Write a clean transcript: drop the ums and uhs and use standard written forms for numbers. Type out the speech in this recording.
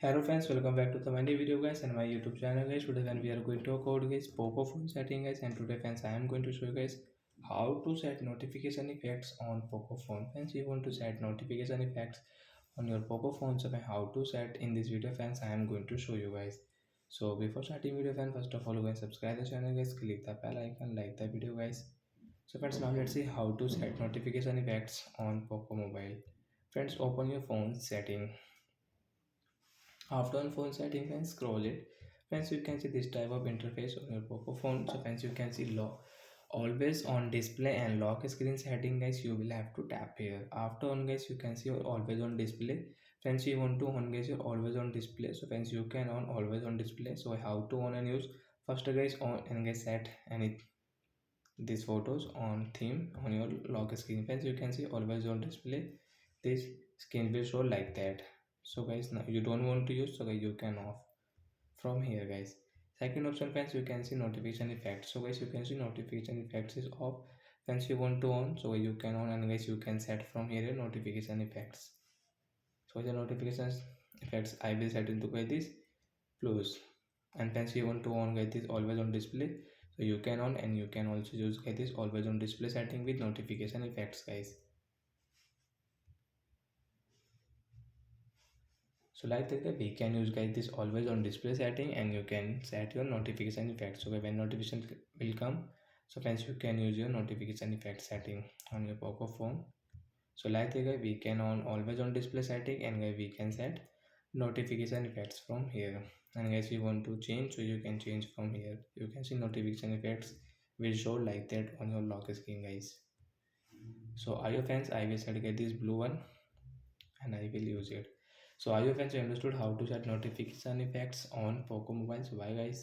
Hello friends, welcome back to the my new video guys and my YouTube channel guys. Today when we are going to talk about guys Poco phone setting guys, and today friends I am going to show you guys how to set notification effects on Poco phone. Friends, you want to set notification effects on your Poco phone, so how to set in this video friends I am going to show you guys. So before starting video friends, first of all guys subscribe the channel guys, click the bell icon, like the video guys. So friends, now let's see how to set notification effects on Poco mobile. Friends, open your phone setting. After on phone setting, friends, scroll it. Friends, you can see this type of interface on your Poco phone. So friends, you can see lock always on display and lock screen setting guys. You will have to tap here. After on guys, you can see your always on display. Friends, you want to on guys your always on display. So friends, you can on always on display. So how to on and use? First guys on and guys set any these photos on theme on your lock screen. Friends, you can see always on display. This screen will show like that. So guys, now you don't want to use, so guys you can off from here guys. Second option friends, you can see notification effects. So guys, you can see notification effects is off. Friends, you want to on, so you can on, and guys you can set from here notification effects. So the notification effects I will set into guys this plus, and friends, you want to on guys this always on display. So you can on, and you can also use guys this always on display setting with notification effects guys. So like that we can use guys this always on display setting, and you can set your notification effects. So when notification will come, so friends you can use your notification effect setting on your Poco phone. So like that we can on always on display setting, and guys we can set notification effects from here. And guys you want to change, so you can change from here. You can see notification effects will show like that on your lock screen guys. So are your fans, I will set get this blue one and I will use it. So are you fans, you understood how to set notification effects on Poco mobiles? Bye guys.